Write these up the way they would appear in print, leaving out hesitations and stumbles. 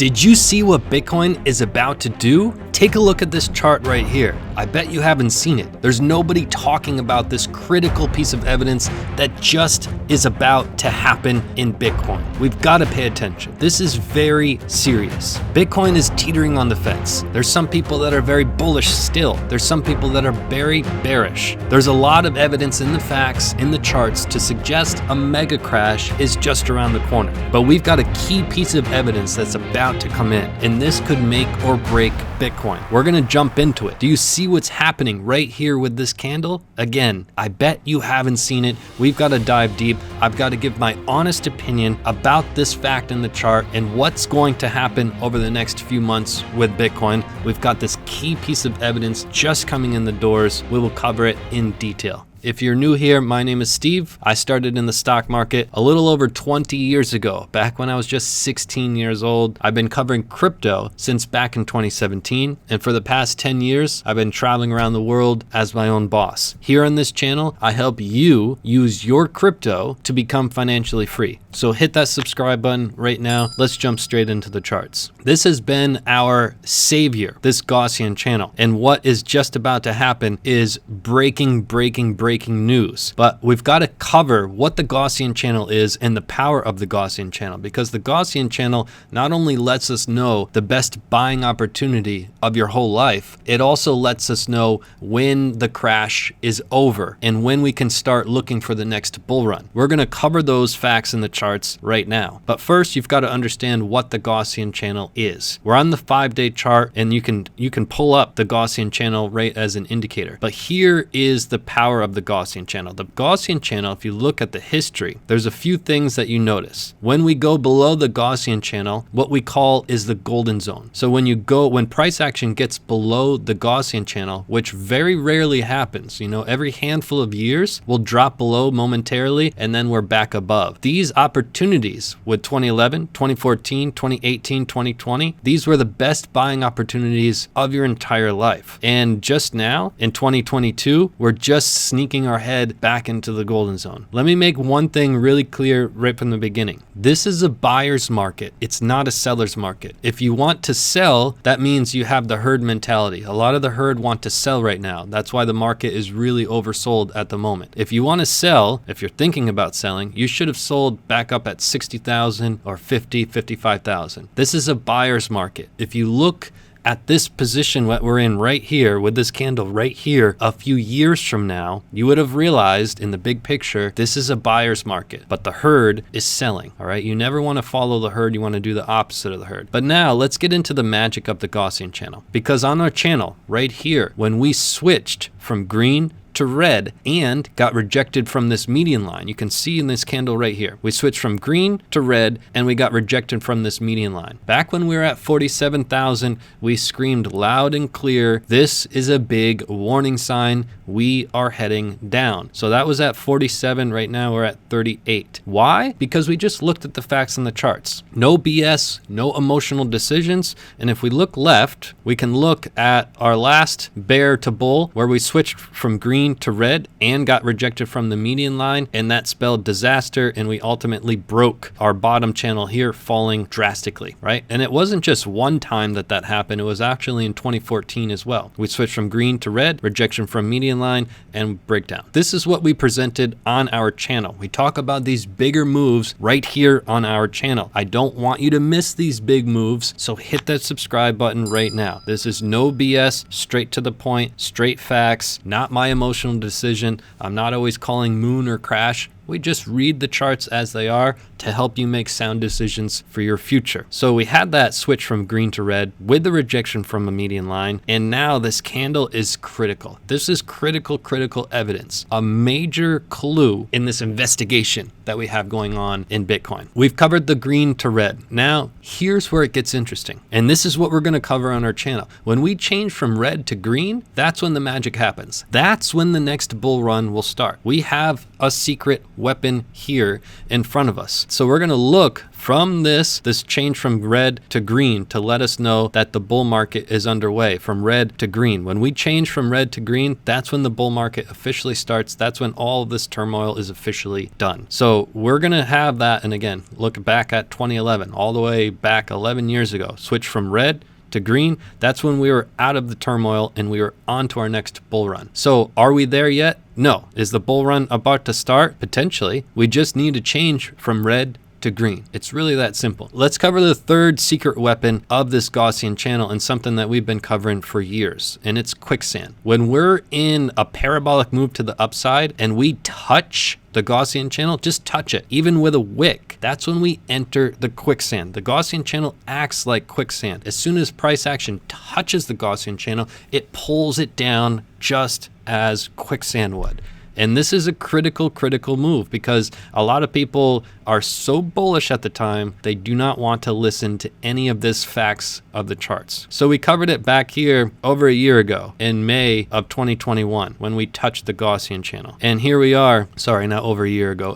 Did you see what Bitcoin is about to do? Take a look at this chart right here. I bet you haven't seen it. There's nobody talking about this critical piece of evidence that just is about to happen in Bitcoin. We've got to pay attention. This is very serious. Bitcoin is teetering on the fence. There's some people that are very bullish still. There's some people that are very bearish. There's a lot of evidence in the facts, in the charts to suggest a mega crash is just around the corner. But we've got a key piece of evidence that's about to come in, and this could make or break Bitcoin. We're gonna jump into it. Do you see what's happening right here with this candle? Again, I bet you haven't seen it. We've got to dive deep. I've got to give my honest opinion about this fact in the chart and what's going to happen over the next few months with Bitcoin. We've got this key piece of evidence just coming in the doors. We will cover it in detail. If you're new here, my name is Steve. I started in the stock market a little over 20 years ago, back when I was just 16 years old. I've been covering crypto since back in 2017, and for the past 10 years, I've been traveling around the world as my own boss. Here on this channel, I help you use your crypto to become financially free. So hit that subscribe button right now. Let's jump straight into the charts. This has been our savior, this Gaussian channel, and what is just about to happen is breaking news. But we've got to cover what the Gaussian channel is and the power of the Gaussian channel, because the Gaussian channel not only lets us know the best buying opportunity of your whole life, it also lets us know when the crash is over and when we can start looking for the next bull run. We're going to cover those facts in the charts right now. But first, you've got to understand what the Gaussian channel is. We're on the 5-day chart, and you can pull up the Gaussian channel right as an indicator. But here is the power of the Gaussian channel. The Gaussian channel, if you look at the history, there's a few things that you notice. When we go below the Gaussian channel, what we call is the golden zone. So when price action gets below the Gaussian channel, which very rarely happens, every handful of years we'll drop below momentarily and then we're back above. These opportunities with 2011, 2014, 2018, 2020, these were the best buying opportunities of your entire life. And just now in 2022, we're just sneaking our head back into the golden zone. Let me make one thing really clear right from the beginning. This is a buyer's market. It's not a seller's market. If you want to sell, that means you have the herd mentality. A lot of the herd want to sell right now. That's why the market is really oversold at the moment. If you want to sell, if you're thinking about selling, you should have sold back up at 60,000 or 50, 55,000. This is a buyer's market. If you look at this position that we're in right here with this candle right here, a few years from now, you would have realized in the big picture, this is a buyer's market, but the herd is selling. All right. You never want to follow the herd. You want to do the opposite of the herd. But now let's get into the magic of the Gaussian channel, because on our channel right here, when we switched from green to red and got rejected from this median line. You can see in this candle right here, we switched from green to red and we got rejected from this median line. Back when we were at 47,000, we screamed loud and clear, this is a big warning sign. We are heading down. So that was at 47. Right now we're at 38. Why? Because we just looked at the facts in the charts. No BS, no emotional decisions. And if we look left, we can look at our last bear to bull where we switched from green to red and got rejected from the median line, and that spelled disaster, and we ultimately broke our bottom channel here, falling drastically, right? And it wasn't just one time that happened. It was actually in 2014 as well. We switched from green to red, rejection from median line, and breakdown. This is what we presented on our channel. We talk about these bigger moves right here on our channel. I don't want you to miss these big moves, so hit that subscribe button right now. This is no BS, straight to the point, straight facts, not my emotional decision. I'm not always calling moon or crash. We just read the charts as they are to help you make sound decisions for your future. So we had that switch from green to red with the rejection from a median line. And now this candle is critical. This is critical evidence, a major clue in this investigation that we have going on in Bitcoin. We've covered the green to red. Now, here's where it gets interesting. And this is what we're going to cover on our channel. When we change from red to green, that's when the magic happens. That's when the next bull run will start. We have a secret weapon here in front of us. So we're going to look from this change from red to green to let us know that the bull market is underway, from red to green. When we change from red to green, that's when the bull market officially starts. That's when all of this turmoil is officially done. So we're going to have that. And again, look back at 2011, all the way back 11 years ago, switch from red to green. That's when we were out of the turmoil and we were on to our next bull run. So are we there yet? No. Is the bull run about to start? Potentially. We just need to change from red to green. It's really that simple. Let's cover the third secret weapon of this Gaussian channel, and something that we've been covering for years, and it's quicksand. When we're in a parabolic move to the upside and we touch the Gaussian channel, just touch it, even with a wick, that's when we enter the quicksand. The Gaussian channel acts like quicksand. As soon as price action touches the Gaussian channel, it pulls it down just as quicksand would. And this is a critical move, because a lot of people are so bullish at the time, they do not want to listen to any of this facts of the charts. So we covered it back here over a year ago in May of 2021 when we touched the Gaussian channel. And here we are, sorry, not over a year ago.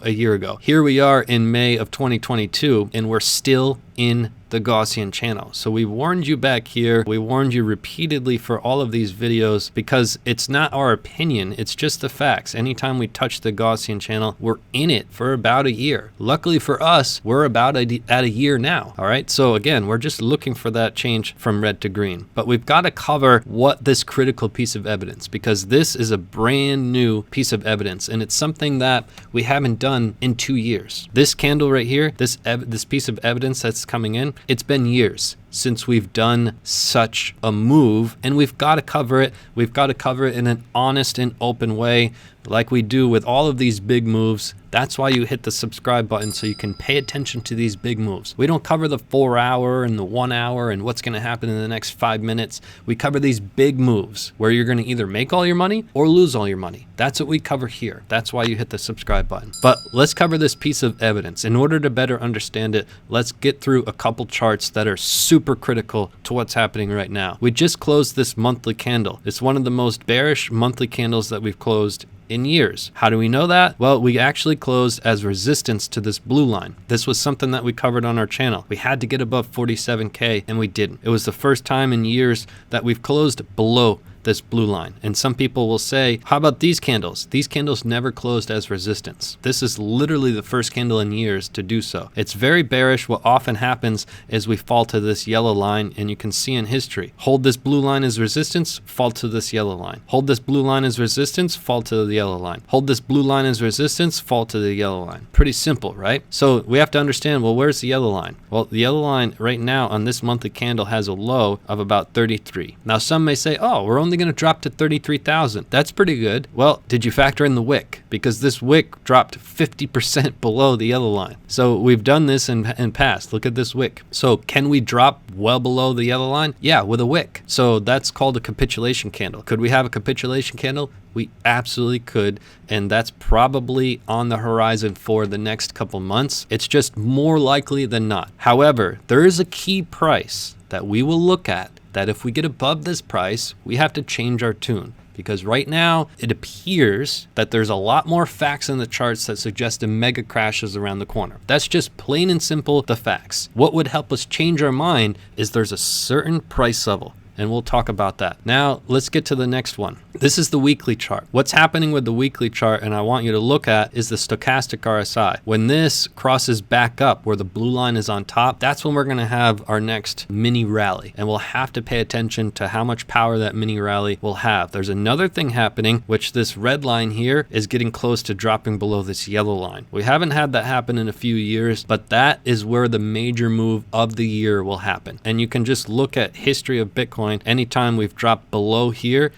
Here we are in May of 2022, and we're still in the Gaussian channel. So we warned you back here. We warned you repeatedly for all of these videos, because it's not our opinion, it's just the facts. Anytime we touch the Gaussian channel, we're in it for about a year. Luckily for us, we're about at a year now. All right. So again, we're just looking for that change from red to green. But we've got to cover what this critical piece of evidence, because this is a brand new piece of evidence, and it's something that we haven't done in 2 years. This candle right here, this piece of evidence that's coming in, it's been years since we've done such a move, and we've got to cover it. We've got to cover it in an honest and open way, like we do with all of these big moves. That's why you hit the subscribe button, so you can pay attention to these big moves. We don't cover the 4 hour and the 1 hour and what's going to happen in the next 5 minutes. We cover these big moves where you're going to either make all your money or lose all your money. That's what we cover here. That's why you hit the subscribe button. But let's cover this piece of evidence. In order to better understand it, let's get through a couple charts that are super critical to what's happening right now. We just closed this monthly candle. It's one of the most bearish monthly candles that we've closed in years. How do we know that? Well, we actually closed as resistance to this blue line. This was something that we covered on our channel. We had to get above 47K, and we didn't. It was the first time in years that we've closed below this blue line. And some people will say, how about these candles? These candles never closed as resistance. This is literally the first candle in years to do so. It's very bearish. What often happens is we fall to this yellow line, and you can see in history, hold this blue line as resistance, fall to this yellow line. Hold this blue line as resistance, fall to the yellow line. Hold this blue line as resistance, fall to the yellow line. Pretty simple, right? So we have to understand, well, where's the yellow line? Well, the yellow line right now on this monthly candle has a low of about 33. Now, some may say, oh, we're only going to drop to 33,000. That's pretty good. Well, did you factor in the wick? Because this wick dropped 50% below the yellow line. So we've done this in past. Look at this wick. So can we drop well below the yellow line? Yeah, with a wick. So that's called a capitulation candle. Could we have a capitulation candle? We absolutely could, and that's probably on the horizon for the next couple months. It's just more likely than not. However, there is a key price that we will look at, that if we get above this price, we have to change our tune. Because right now, it appears that there's a lot more facts in the charts that suggest a mega crash is around the corner. That's just plain and simple the facts. What would help us change our mind is there's a certain price level, and we'll talk about that. Now, let's get to the next one. This is the weekly chart. What's happening with the weekly chart, and I want you to look at, is the stochastic RSI. When this crosses back up where the blue line is on top, that's when we're going to have our next mini rally, and we'll have to pay attention to how much power that mini rally will have. There's another thing happening, which this red line here is getting close to dropping below this yellow line. We haven't had that happen in a few years, but that is where the major move of the year will happen. And you can just look at history of Bitcoin. Anytime we've dropped below here,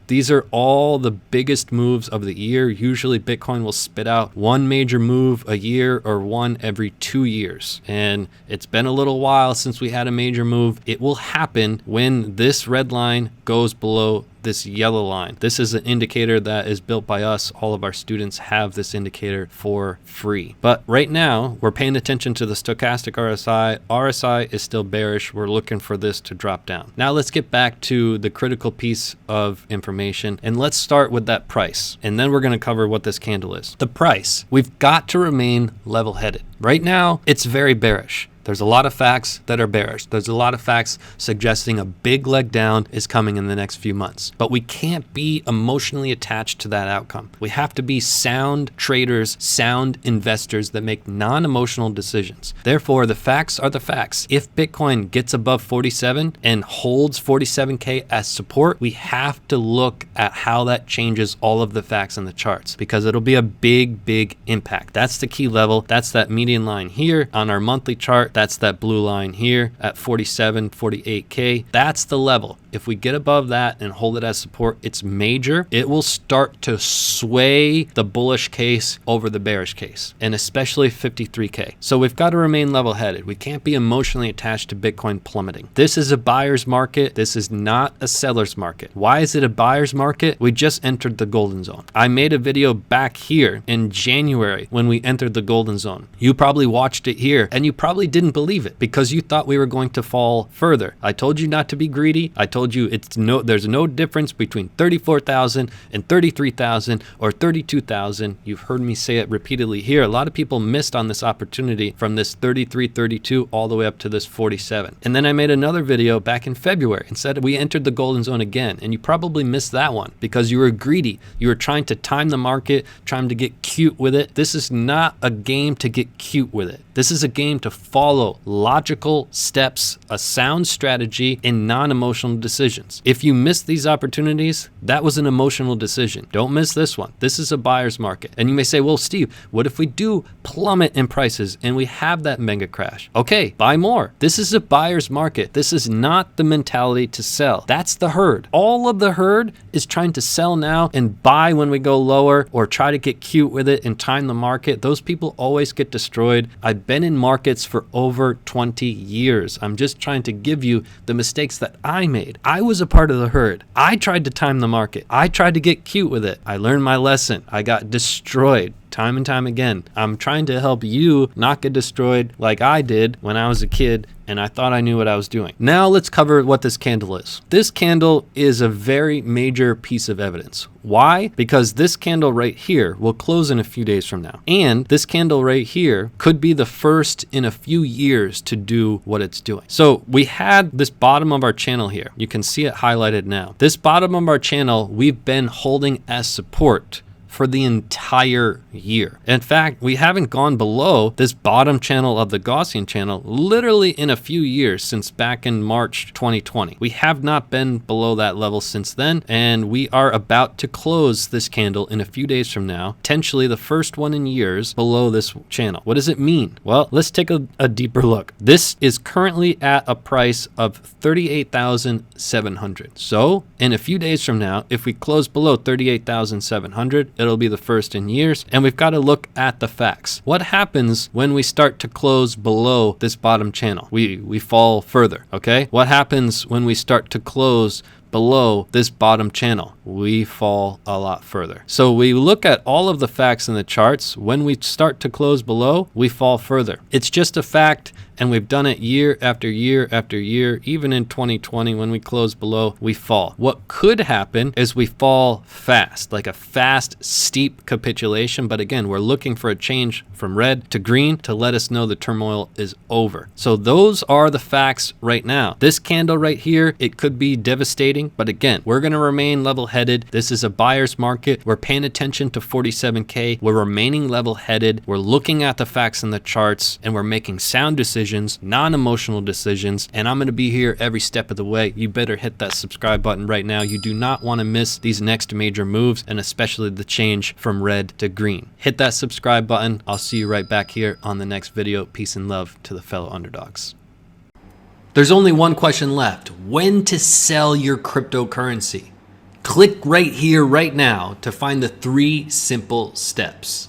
these are all the biggest moves of the year. Usually Bitcoin will spit out one major move a year or one every 2 years. And it's been a little while since we had a major move. It will happen when this red line goes below this yellow line. This is an indicator that is built by us. All of our students have this indicator for free. But right now, we're paying attention to the stochastic RSI. RSI is still bearish. We're looking for this to drop down. Now let's get back to the critical piece of information, and let's start with that price. And then we're going to cover what this candle is. The price. We've got to remain level-headed. Right now, it's very bearish. There's a lot of facts that are bearish. There's a lot of facts suggesting a big leg down is coming in the next few months. But we can't be emotionally attached to that outcome. We have to be sound traders, sound investors that make non-emotional decisions. Therefore, the facts are the facts. If Bitcoin gets above 47 and holds 47K as support, we have to look at how that changes all of the facts in the charts, because it'll be a big, big impact. That's the key level. That's that median line here on our monthly chart. That's that blue line here at 47, 48K. That's the level. If we get above that and hold it as support, it's major. It will start to sway the bullish case over the bearish case, and especially 53K. So we've got to remain level-headed. We can't be emotionally attached to Bitcoin plummeting. This is a buyer's market. This is not a seller's market. Why is it a buyer's market? We just entered the golden zone. I made a video back here in January when we entered the golden zone. You probably watched it here, and you probably didn't believe it because you thought we were going to fall further. I told you not to be greedy. I told you there's no difference between 34,000 and 33,000 or 32,000. You've heard me say it repeatedly here. A lot of people missed on this opportunity from this 33, 32 all the way up to this 47. And then I made another video back in February and said we entered the golden zone again. And you probably missed that one because you were greedy. You were trying to time the market, trying to get cute with it. This is not a game to get cute with it. This is a game to follow logical steps, a sound strategy, and non-emotional decisions. If you miss these opportunities, that was an emotional decision. Don't miss this one. This is a buyer's market. And you may say, well, Steve, what if we do plummet in prices and we have that mega crash? Okay, buy more. This is a buyer's market. This is not the mentality to sell. That's the herd. All of the herd is trying to sell now and buy when we go lower, or try to get cute with it and time the market. Those people always get destroyed. I've been in markets for over 20 years. I'm just trying to give you the mistakes that I made. I was a part of the herd. I tried to time the market. I tried to get cute with it. I learned my lesson. I got destroyed time and time again. I'm trying to help you not get destroyed like I did when I was a kid and I thought I knew what I was doing. Now let's cover what this candle is. This candle is a very major piece of evidence. Why? Because this candle right here will close in a few days from now. And this candle right here could be the first in a few years to do what it's doing. So we had this bottom of our channel here. You can see it highlighted now. This bottom of our channel, we've been holding as support for the entire year. In fact, we haven't gone below this bottom channel of the Gaussian channel literally in a few years, since back in March 2020. We have not been below that level since then, and we are about to close this candle in a few days from now, potentially the first one in years below this channel. What does it mean? Well, let's take a deeper look. This is currently at a price of 38,700. So in a few days from now, if we close below 38,700, it'll be the first in years. And we've got to look at the facts. What happens when we start to close below this bottom channel? We fall further, okay? What happens when we start to close below this bottom channel? We fall a lot further. So we look at all of the facts in the charts. When we start to close below, we fall further. It's just a fact, and we've done it year after year after year. Even in 2020, when we close below, we fall. What could happen is we fall fast, like a fast, steep capitulation. But again, we're looking for a change from red to green to let us know the turmoil is over. So those are the facts right now. This candle right here, it could be devastating. But again, we're going to remain level-headed. This is a buyer's market. We're paying attention to 47K. We're remaining level-headed. We're looking at the facts in the charts, and we're making sound decisions, non-emotional decisions. And I'm going to be here every step of the way. You better hit that subscribe button right now. You do not want to miss these next major moves, and especially the change from red to green. Hit that subscribe button. I'll see you right back here on the next video. Peace and love to the fellow underdogs. There's only one question left: when to sell your cryptocurrency. Click right here, right now, to find the 3 simple steps.